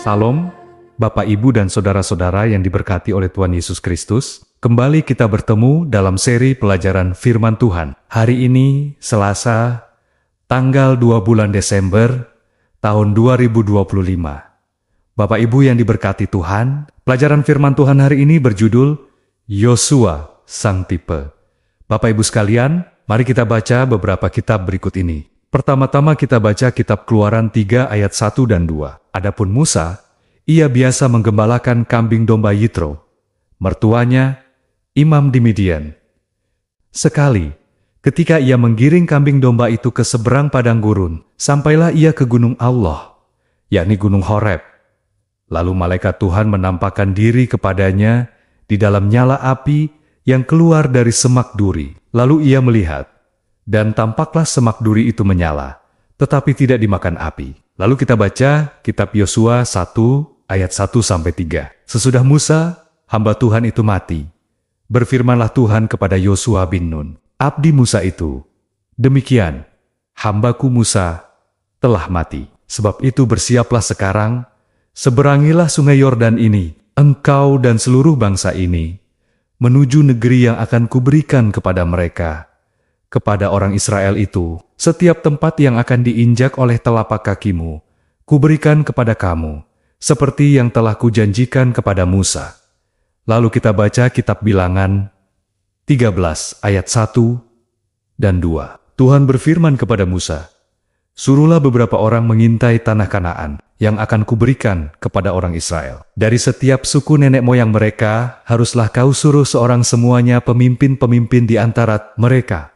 Salam, Bapak, Ibu, dan saudara-saudara yang diberkati oleh Tuhan Yesus Kristus. Kembali kita bertemu dalam seri pelajaran firman Tuhan. Hari ini, Selasa, tanggal 2 bulan Desember, tahun 2025. Bapak, Ibu yang diberkati Tuhan, pelajaran firman Tuhan hari ini berjudul Yosua Sang Tipe. Bapak, Ibu sekalian, mari kita baca beberapa kitab berikut ini. Pertama-tama kita baca kitab Keluaran 3 ayat 1 dan 2. Adapun Musa, ia biasa menggembalakan kambing domba Yitro, mertuanya imam di Midian. Sekali, ketika ia menggiring kambing domba itu ke seberang padang gurun, sampailah ia ke gunung Allah, yakni gunung Horeb. Lalu malaikat Tuhan menampakkan diri kepadanya di dalam nyala api yang keluar dari semak duri. Lalu ia melihat, dan tampaklah semak duri itu menyala, tetapi tidak dimakan api. Lalu kita baca kitab Yosua 1 ayat 1-3. Sesudah Musa, hamba Tuhan itu mati, berfirmanlah Tuhan kepada Yosua bin Nun, abdi Musa itu, demikian, hambaku Musa telah mati. Sebab itu bersiaplah sekarang, seberangilah sungai Yordan ini, engkau dan seluruh bangsa ini, menuju negeri yang akan kuberikan kepada mereka. Kepada orang Israel itu, setiap tempat yang akan diinjak oleh telapak kakimu, kuberikan kepada kamu, seperti yang telah kujanjikan kepada Musa. Lalu kita baca kitab Bilangan 13 ayat 1 dan 2. Tuhan berfirman kepada Musa, suruhlah beberapa orang mengintai tanah Kanaan yang akan kuberikan kepada orang Israel. Dari setiap suku nenek moyang mereka, haruslah kau suruh seorang semuanya pemimpin-pemimpin di antara mereka.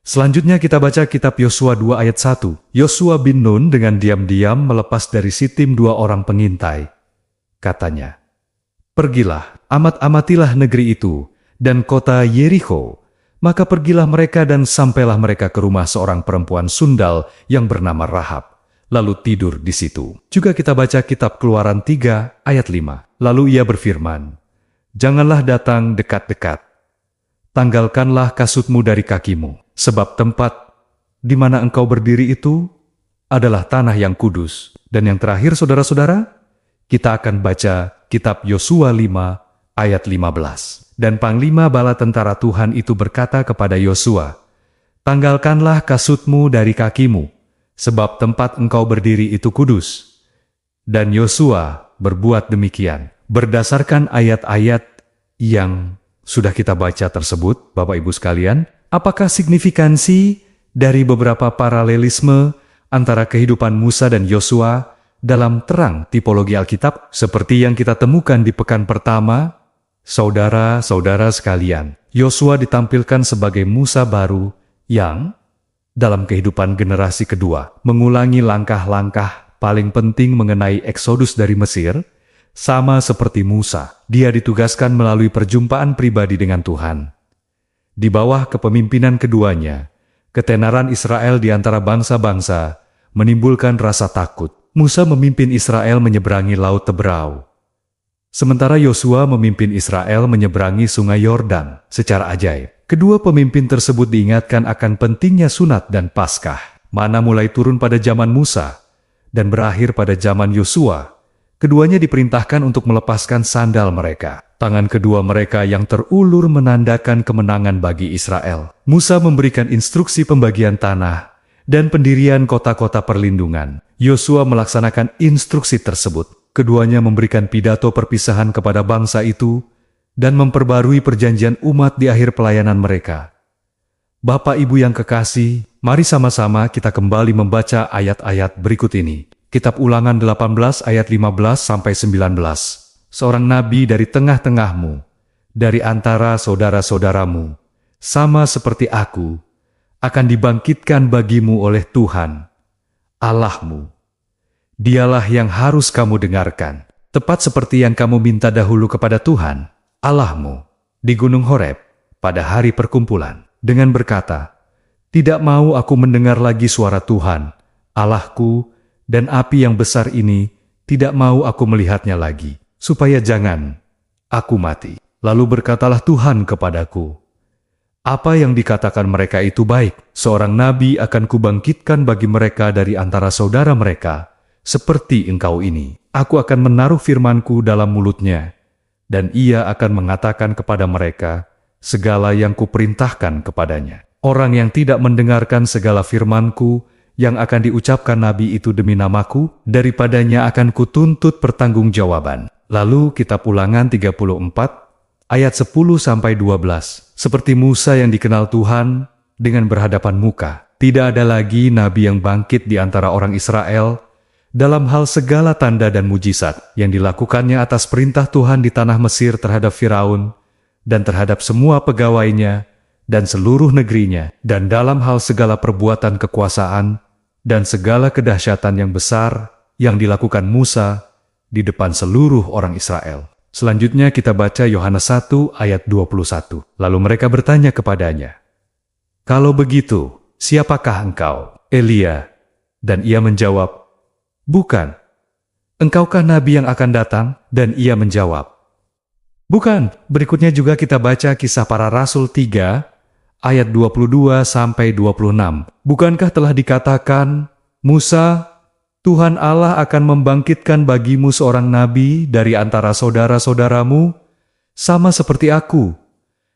Selanjutnya kita baca kitab Yosua 2 ayat 1. Yosua bin Nun dengan diam-diam melepas dari Sitim 2 orang pengintai. Katanya, pergilah, amat-amatilah negeri itu, dan kota Yeriko. Maka pergilah mereka dan sampailah mereka ke rumah seorang perempuan sundal yang bernama Rahab, lalu tidur di situ. Juga kita baca kitab Keluaran 3 ayat 5. Lalu ia berfirman, janganlah datang dekat-dekat. Tanggalkanlah kasutmu dari kakimu, sebab tempat di mana engkau berdiri itu adalah tanah yang kudus. Dan yang terakhir, saudara-saudara, kita akan baca kitab Yosua 5 ayat 15. Dan panglima bala tentara Tuhan itu berkata kepada Yosua, tanggalkanlah kasutmu dari kakimu, sebab tempat engkau berdiri itu kudus. Dan Yosua berbuat demikian. Berdasarkan ayat-ayat yang sudah kita baca tersebut, Bapak Ibu sekalian, apakah signifikansi dari beberapa paralelisme antara kehidupan Musa dan Yosua dalam terang tipologi Alkitab seperti yang kita temukan di pekan pertama? Saudara-saudara sekalian, Yosua ditampilkan sebagai Musa baru yang dalam kehidupan generasi kedua mengulangi langkah-langkah paling penting mengenai eksodus dari Mesir. Sama seperti Musa, dia ditugaskan melalui perjumpaan pribadi dengan Tuhan. Di bawah kepemimpinan keduanya, ketenaran Israel di antara bangsa-bangsa menimbulkan rasa takut. Musa memimpin Israel menyeberangi Laut Teberau, sementara Yosua memimpin Israel menyeberangi Sungai Yordan secara ajaib. Kedua pemimpin tersebut diingatkan akan pentingnya sunat dan Paskah, mana mulai turun pada zaman Musa dan berakhir pada zaman Yosua. Keduanya diperintahkan untuk melepaskan sandal mereka. Tangan kedua mereka yang terulur menandakan kemenangan bagi Israel. Musa memberikan instruksi pembagian tanah dan pendirian kota-kota perlindungan. Yosua melaksanakan instruksi tersebut. Keduanya memberikan pidato perpisahan kepada bangsa itu dan memperbarui perjanjian umat di akhir pelayanan mereka. Bapak Ibu yang kekasih, mari sama-sama kita kembali membaca ayat-ayat berikut ini. Kitab Ulangan 18 ayat 15-19. Seorang nabi dari tengah-tengahmu, dari antara saudara-saudaramu, sama seperti aku, akan dibangkitkan bagimu oleh Tuhan, Allahmu. Dialah yang harus kamu dengarkan, tepat seperti yang kamu minta dahulu kepada Tuhan, Allahmu, di Gunung Horeb, pada hari perkumpulan, dengan berkata, tidak mau aku mendengar lagi suara Tuhan, Allahku, dan api yang besar ini tidak mau aku melihatnya lagi, supaya jangan aku mati. Lalu berkatalah Tuhan kepadaku, apa yang dikatakan mereka itu baik. Seorang nabi akan kubangkitkan bagi mereka dari antara saudara mereka, seperti engkau ini. Aku akan menaruh firman-Ku dalam mulutnya, dan ia akan mengatakan kepada mereka segala yang Kuperintahkan kepadanya. Orang yang tidak mendengarkan segala firman-Ku yang akan diucapkan nabi itu demi nama-Ku, daripadanya akan Kutuntut pertanggungjawaban. Lalu kitab Ulangan 34 ayat 10-12. Seperti Musa yang dikenal Tuhan dengan berhadapan muka, tidak ada lagi nabi yang bangkit di antara orang Israel dalam hal segala tanda dan mujizat yang dilakukannya atas perintah Tuhan di tanah Mesir terhadap Firaun dan terhadap semua pegawainya dan seluruh negerinya, dan dalam hal segala perbuatan kekuasaan dan segala kedahsyatan yang besar yang dilakukan Musa di depan seluruh orang Israel. Selanjutnya kita baca Yohanes 1 ayat 21. Lalu mereka bertanya kepadanya, "Kalau begitu, siapakah engkau?" Elia. Dan ia menjawab, "Bukan." "Engkaukah nabi yang akan datang?" Dan ia menjawab, "Bukan." Berikutnya juga kita baca Kisah Para Rasul 3 ayat 22-26. Bukankah telah dikatakan, Musa, Tuhan Allah akan membangkitkan bagimu seorang nabi dari antara saudara-saudaramu, sama seperti aku.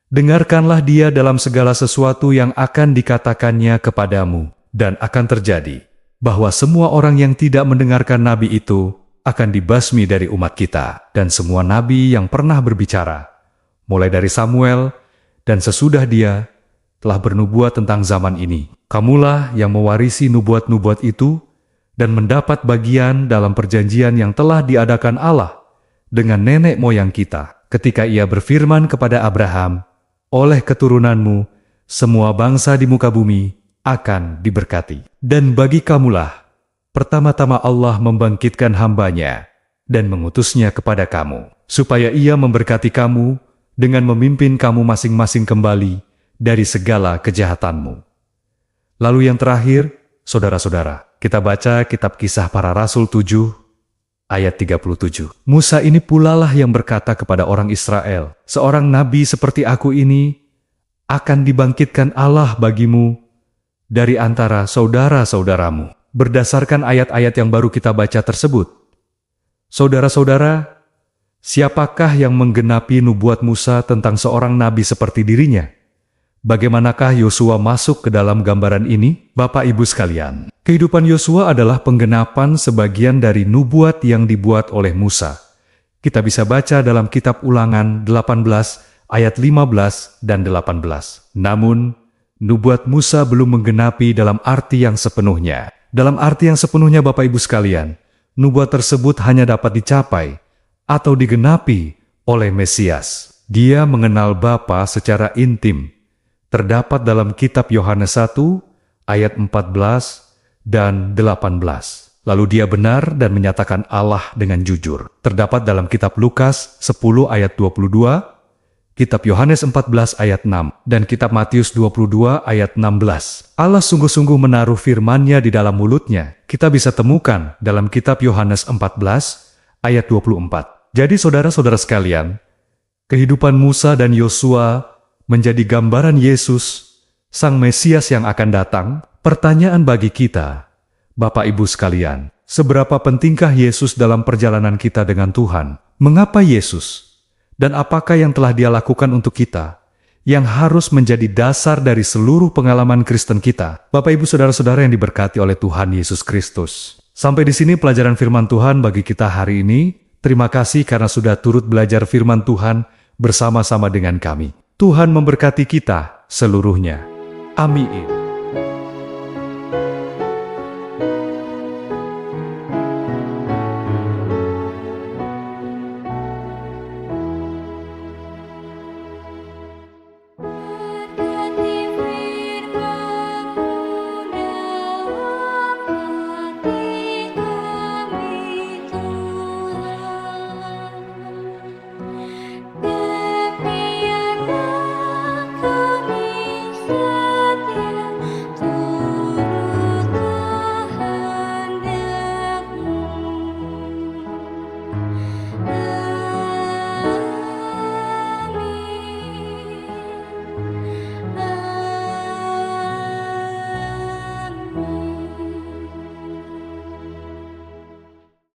Dengarkanlah dia dalam segala sesuatu yang akan dikatakannya kepadamu. Dan akan terjadi bahwa semua orang yang tidak mendengarkan nabi itu akan dibasmi dari umat kita. Dan semua nabi yang pernah berbicara, mulai dari Samuel dan sesudah dia, telah bernubuat tentang zaman ini. Kamulah yang mewarisi nubuat-nubuat itu dan mendapat bagian dalam perjanjian yang telah diadakan Allah dengan nenek moyang kita, ketika ia berfirman kepada Abraham, oleh keturunanmu, semua bangsa di muka bumi akan diberkati. Dan bagi kamulah, pertama-tama Allah membangkitkan hambanya dan mengutusnya kepada kamu, supaya ia memberkati kamu dengan memimpin kamu masing-masing kembali dari segala kejahatanmu. Lalu yang terakhir, saudara-saudara, kita baca kitab Kisah Para Rasul 7 ayat 37. Musa ini pulalah yang berkata kepada orang Israel, seorang nabi seperti aku ini akan dibangkitkan Allah bagimu dari antara saudara-saudaramu. Berdasarkan ayat-ayat yang baru kita baca tersebut, saudara-saudara, siapakah yang menggenapi nubuat Musa tentang seorang nabi seperti dirinya? Bagaimanakah Yosua masuk ke dalam gambaran ini? Bapak Ibu sekalian, kehidupan Yosua adalah penggenapan sebagian dari nubuat yang dibuat oleh Musa. Kita bisa baca dalam kitab Ulangan 18 ayat 15 dan 18. Namun, nubuat Musa belum menggenapi dalam arti yang sepenuhnya. Dalam arti yang sepenuhnya Bapak Ibu sekalian, nubuat tersebut hanya dapat dicapai atau digenapi oleh Mesias. Dia mengenal Bapa secara intim. Terdapat dalam kitab Yohanes 1 ayat 14 dan 18. Lalu dia benar dan menyatakan Allah dengan jujur. Terdapat dalam kitab Lukas 10 ayat 22, kitab Yohanes 14 ayat 6, dan kitab Matius 22 ayat 16. Allah sungguh-sungguh menaruh firman-Nya di dalam mulutnya. Kita bisa temukan dalam kitab Yohanes 14 ayat 24. Jadi saudara-saudara sekalian, kehidupan Musa dan Yosua menjadi gambaran Yesus, Sang Mesias yang akan datang. Pertanyaan bagi kita, Bapak Ibu sekalian, seberapa pentingkah Yesus dalam perjalanan kita dengan Tuhan? Mengapa Yesus? Dan apakah yang telah Dia lakukan untuk kita, yang harus menjadi dasar dari seluruh pengalaman Kristen kita? Bapak Ibu saudara-saudara yang diberkati oleh Tuhan Yesus Kristus. Sampai di sini pelajaran firman Tuhan bagi kita hari ini. Terima kasih karena sudah turut belajar firman Tuhan bersama-sama dengan kami. Tuhan memberkati kita seluruhnya. Amin.